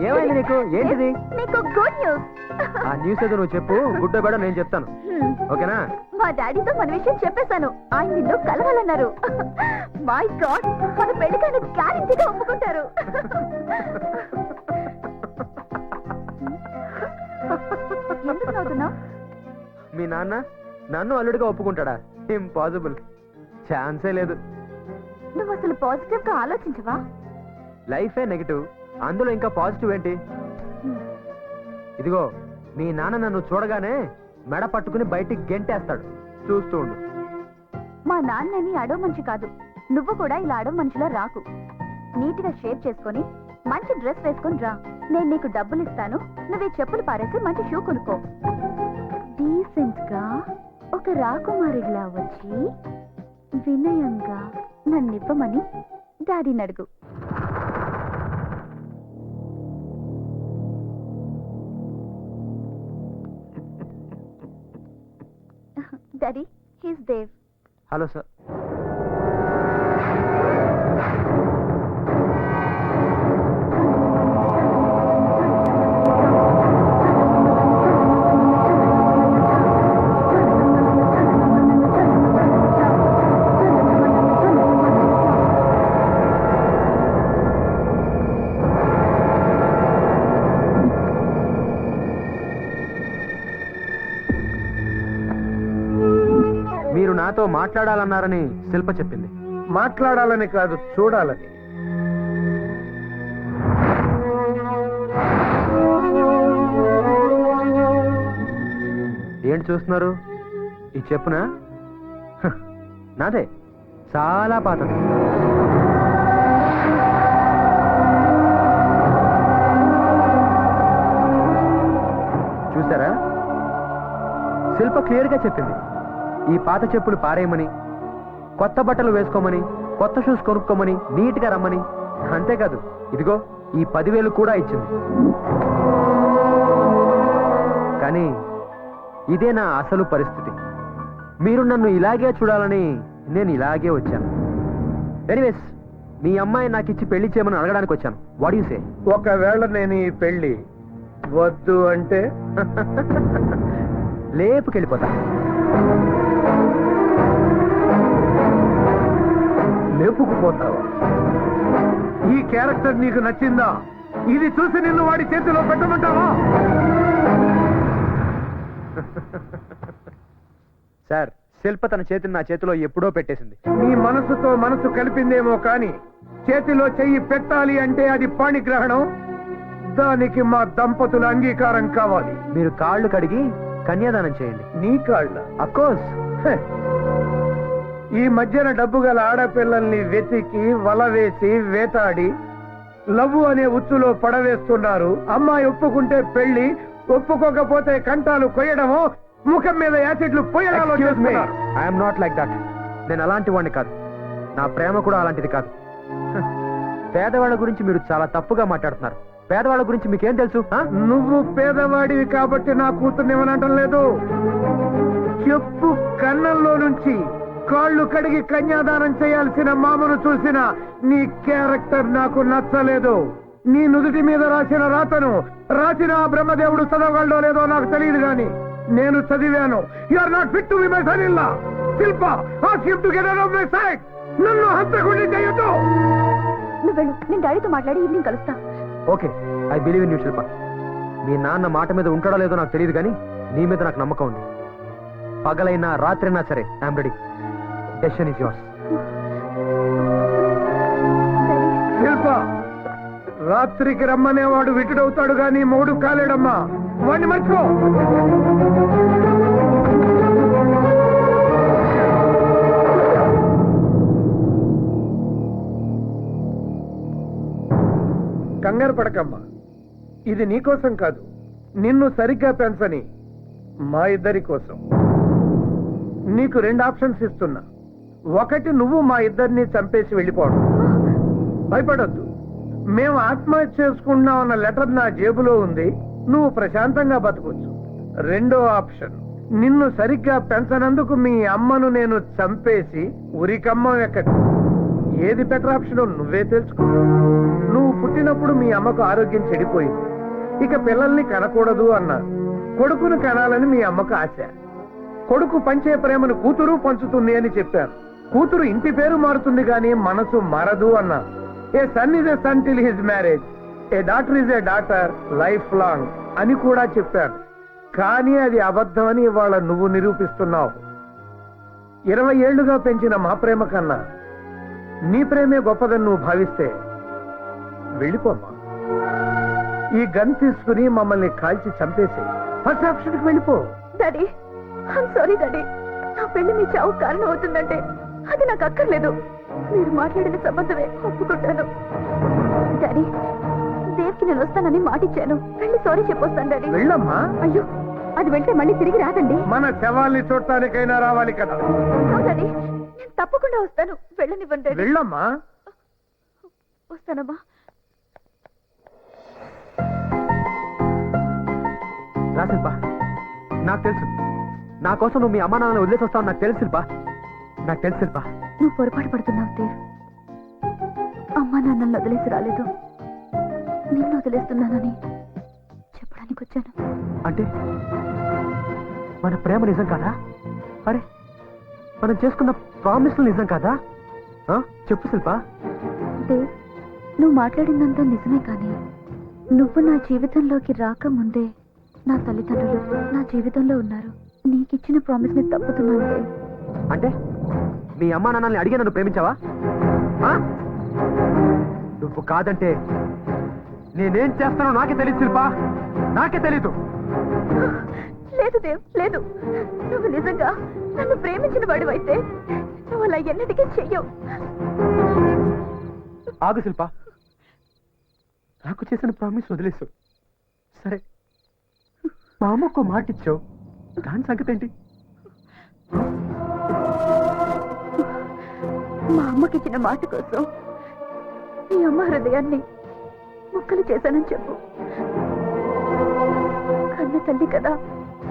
ఏమైంది నీకు? ఏంటిది? నీకు గుడ్ న్యూస్. ఆ న్యూస్ ఏదో నువ్వు చెప్పు, గుడ్ బేడ నేను చెప్తాను. ఓకేనా? మా డాడీతో మన విషయం చెప్పేశాను. ఆయన నిన్ను కలవాలన్నారు. మై గాడ్, మన పెళ్లికైనా గ్యారెంటీగా ఒప్పుకుంటారు. ఎందుకు నవ్వుతున్నావు? మీ నాన్న నన్ను అల్లుడిగా ఒప్పుకుంటాడా? ఇంపాసిబుల్, ఛాన్సే లేదు. నువ్వు అసలు పాజిటివ్ గా ఆలోచించవా? లైఫే నెగిటివ్, అందులో ఇంకా పాజిటివ్ ఏంటి? ఇదిగో, మీ నాన్న నన్ను చూడగానే మెడ పట్టుకుని బయటికి గెంటేస్తాడు. చూస్తూ ఉండు. మా నాన్నని అడవ మనిషి కాదు, నువ్వు కూడా ఇలా అడవ మనిషిలో రాకు. నీట్ గా షేప్ చేసుకుని మంచి డ్రెస్ వేసుకుని రా. నేను నీకు డబ్బులు ఇస్తాను, నువ్వు చెప్పులు పారేసి మంచి షూ కొనుక్కో. డీసెంట్ గా ఒక రాకుమారిలా వచ్చి వినయంగా నన్నివ్వమని డాడీని అడుగు. Daddy, he's Dev. Hello sir. మీరు నాతో మాట్లాడాలన్నారని శిల్ప చెప్పింది. మాట్లాడాలని కాదు, చూడాలని. ఏంటి చూస్తున్నారు? ఈ చెప్పునా? నాదే, చాలా పాతది. చూసారా? శిల్ప క్లియర్ గా చెప్పింది, ఈ పాత చెప్పులు పారేయమని, కొత్త బట్టలు వేసుకోమని, కొత్త షూస్ కొనుక్కోమని, నీట్ గా రమ్మని. అంతేకాదు, ఇదిగో ఈ 10,000 కూడా ఇచ్చింది. కానీ ఇదే నా అసలు పరిస్థితి. మీరు నన్ను ఇలాగే చూడాలని నేను ఇలాగే వచ్చాను. ఎనీవేస్, మీ అమ్మాయి నాకు ఇచ్చి పెళ్లి చేయమని అడగడానికి వచ్చాను. What you say? ఒకవేళ నేను ఈ పెళ్లి వద్దు అంటే లేపుకెళ్ళిపోతా. లేపుకుపోతావా? ఈ క్యారెక్టర్ నీకు నచ్చిందా? ఇది చూసి నిన్ను వాడి చేతిలో పెట్టమంటావా? సార్, శిల్ప తన చేతిని నా చేతిలో ఎప్పుడో పెట్టేసింది. నీ మనసుతో మనసు కలిపిందేమో కానీ చేతిలో చెయ్యి పెట్టాలి అంటే అది పాణిగ్రహణం. దానికి మా దంపతుల అంగీకారం కావాలి. మీరు కాళ్ళు కడిగి కన్యాదానం చేయండి. నీ కాళ్ళ? Of course. ఈ మధ్యన డబ్బు గల ఆడపిల్లల్ని వెతికి వల వేసి వేటాడి లవ్వు అనే ఉచ్చులో పడవేస్తున్నారు. అమ్మాయి ఒప్పుకుంటే పెళ్లి, ఒప్పుకోకపోతే కంటాలు కొయ్యడమో, ముఖం మీద యాసిడ్లు పోయడాలో చేస్తున్నారు. I'm not like that. నేను అలాంటి వాడిని కాదు. నా ప్రేమ కూడా అలాంటిది కాదు. పేదవాళ్ళ గురించి మీరు చాలా తప్పుగా మాట్లాడుతున్నారు. పేదవాళ్ళ గురించి మీకేం తెలుసు? నువ్వు పేదవాడివి కాబట్టి నా కూతుర్ని ఏమనటం లేదు. చెప్పు కన్నంలో నుంచి కాళ్ళు కడిగి కన్యాదానం చేయాల్సిన మామను చూసిన నీ క్యారెక్టర్ నాకు నచ్చలేదు. నీ నుదుటి మీద రాసిన రాతను రాసిన ఆ బ్రహ్మదేవుడు చదవగలడో లేదో నాకు తెలియదు గాని నేను చదివాను. You are not fit to be my son in law. Shilpa, ask him to get out of my sight. నన్ను హంతకుడిని చేయొద్దు. నువ్వు వెళ్ళు, నేను డాడీతో మాట్లాడి ఈవినింగ్ కలుస్తా. Okay, I believe in you Shilpa. మీ నాన్న మాట మీద ఉంటాడో లేదో నాకు తెలియదు కానీ నీ మీద నాకు నమ్మకం ఉంది. పగలైనా రాత్రైనా సరే I'm ready. Decision is yours. Shilpa, రాత్రికి రమ్మనేవాడు విటుడవుతాడు గాని మూడు కాలేడమ్మా. వాడిని మర్చిపో. కంగారు పడకమ్మా. ఇది నీకోసం కాదు, నిన్ను సరిగ్గా పెంచని మా ఇద్దరి కోసం. నీకు 2 ఆప్షన్స్ ఇస్తున్నా. ఒకటి, నువ్వు మా ఇద్దరిని చంపేసి వెళ్ళిపోవడం. భయపడొద్దు, మేము ఆత్మహత్య చేసుకుంటున్నామన్న లెటర్ నా జేబులో ఉంది. నువ్వు ప్రశాంతంగా బతకొచ్చు. 2వ ఆప్షన్, నిన్ను సరిగ్గా పెంచనందుకు మీ అమ్మను నేను చంపేసి ఉరికమ్మం ఎక్కడి. ఏది బెటర్ ఆప్షన్ నువ్వే తెలుసుకో. నువ్వు పుట్టినప్పుడు మీ అమ్మకు ఆరోగ్యం చెడిపోయింది, ఇక పిల్లల్ని కనకూడదు అన్నారు. కొడుకును కనాలని మీ అమ్మకు ఆశ. కొడుకు పంచే ప్రేమను కూతురు పంచుతుంది అని చెప్పారు. కూతురు ఇంటి పేరు మారుతుంది గాని మనసు మారదు అన్నారు. A son is a son till his marriage, a daughter is a daughter life long అని కూడా చెప్పారు. కానీ అది అబద్ధమని ఇవాళ నువ్వు నిరూపిస్తున్నావు. 20 ఏళ్లుగా పెంచిన మా ప్రేమ కన్నా నీ ప్రేమే గొప్పదని నువ్వు భావిస్తే వెళ్ళిపోమ్మా. ఈ గన్ తీసుకుని మమ్మల్ని కాల్చి చంపేసి ఫస్ట్ ఆప్షన్కి వెళ్ళిపో. Daddy I'm sorry daddy. నా పెళ్లి మీ చావు కారణం అవుతుందంటే అది నాకు అక్కర్లేదు. మీరు మాట్లాడిన సంబంధమే ఒప్పుకుంటాను. డాడీ దేవ్కి నేను వస్తానని మాటిచ్చాను. వెళ్ళి సారీ చెప్పొస్తాను డాడీ. వెళ్ళమ్మా. అయ్యో అది వెళ్తే మళ్ళీ తిరిగి రాదండి. మన శవాల్ని చూడటానికైనా రావాలి కదా. డాడీ నేను తప్పకుండా వస్తాను. వెళ్ళనివ్వండి డాడీ. వెళ్ళమ్మా. వస్తానమ్మా. రా శిల్ప, నాకు తెలుసు నా కోసం నువ్వు మీ అమ్మా నాన్నని వదిలేసి వస్తావు. నాకు తెలుసు శిల్ప, నాకు తెలుసు శిల్ప. నువ్వు పొరపాటు పడుతున్నావు దేవ్. అమ్మా నాన్నల్ని వదిలేసి రాలేదు, నిన్ను వదిలేస్తున్నానని చెప్పడానికి వచ్చాను. అంటే మన ప్రేమ నిజం కాదా? అరే మనం చేసుకున్న ప్రామిస్లు నిజం కాదా? చెప్పు శిల్ప. దేవ్ నువ్వు మాట్లాడిందంతా నిజమే, కానీ నువ్వు నా జీవితంలోకి రాకముందే నా తల్లిదండ్రులు నా జీవితంలో ఉన్నారు. నీకిచ్చిన ప్రామిస్ ని తప్పుతున్నాను దేవ్. అంటే మీ అమ్మా నాన్నల్ని అడిగే నన్ను ప్రేమించావా? నువ్వు కాదంటే నేనేం చేస్తానో నాకే తెలియదు శిల్ప, నాకే తెలీదు. లేదు దేవ్ లేదు. నువ్వు నిజంగా నన్ను ప్రేమించిన వాడివైతే నువ్వు అలా ఎన్నటికీ చెయ్యవు. ఆగు శిల్ప, నాకు చేసిన ప్రామిస్ వదిలేసు. సరే మా అమ్మకు మాట ఇచ్చావు, దాని సంగతి ఏంటి? మా అమ్మకిచ్చిన మాట కోసం నీ అమ్మ హృదయాన్ని ముక్కలు చేశానని చెప్పు. కన్న తల్లి కదా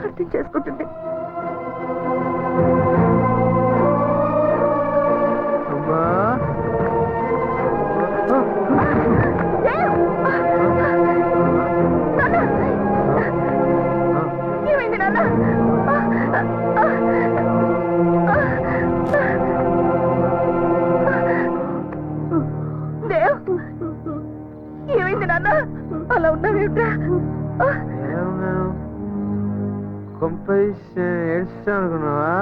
అర్థం చేసుకుంటుంది. అమ్మా ఏమైంది నాన్న? దేవ్ ఏమైంది నాన్న? అలా ఉన్నావేమిట్రా? ఏడుస్తాను అనుకున్నావా?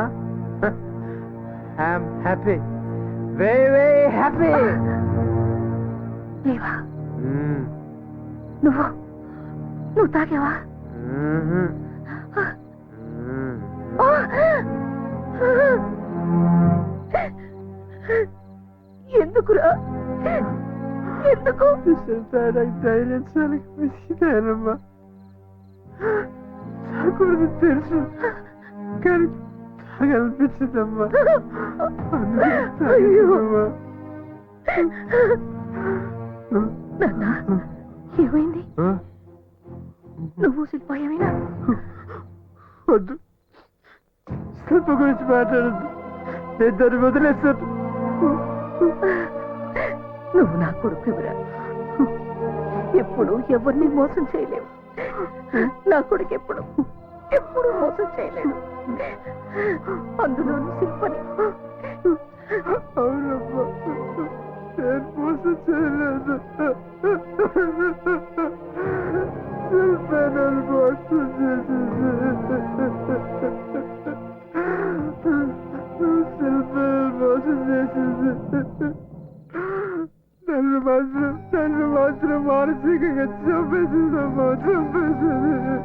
I'm happy, very very happy. లేవా నువ్వు నువ్వు తాగావా? ఎందుకురా? ఎందుకు? ధైర్యంమ్మా, తాగకూడదు తెలుసు కానీ తాగనిపించిందమ్మా. నాన్న ఏమైంది? నువ్వు శిల్ప ఏమైనా? వద్దు, శిల్ప గురించి మాట్లాడద్దు, నేను దాన్ని వదిలేస్తాను. నువ్వు నా కొడుకురా. ఎప్పుడు ఎవరిని మోసం చేయలేవు. నా కొడుకు ఎప్పుడు మోసం చేయలేడు. అందులో శిల్పని. అవునమ్మా, నేను మోసం చేయలేదు. శిల్ప నన్ను మోసం చేసింది. శిల్ప మోసం చేసింది. నన్ను మాత్రం మానసికంగా చంపేసిందమ్మా, చంపేసింది.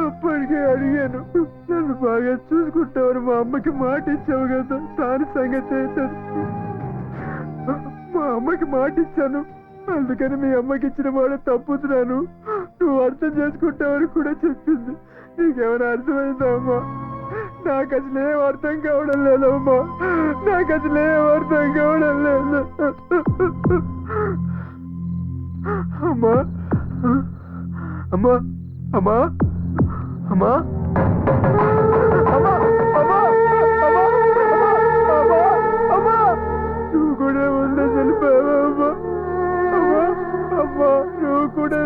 అప్పటికే అడిగాను, నన్ను బాగా చూసుకుంటావని మా అమ్మకి మాట ఇచ్చావు కదా, దాని సంగతి ఏంటని. మా అమ్మకి మాట ఇచ్చాను, అందుకని మీ అమ్మకి ఇచ్చిన మాట తప్పుతున్నాను, నువ్వు అర్థం చేసుకుంటావని కూడా చెప్పింది. నీకేమైనా అర్థమైందా అమ్మా? నాకు అసలేం అర్థం కావడం లేదమ్మా, నాకు అసలేం అర్థం కావడం లేదు. అమ్మా అమ్మా అమ్మా అమ్మా అమ్మా అమ్మా అమ్మా కూడా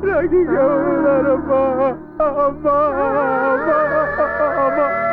నాకు ఇంకా ఉన్నారమ్మా. అమ్మా, అమ్మా, అమ్మా.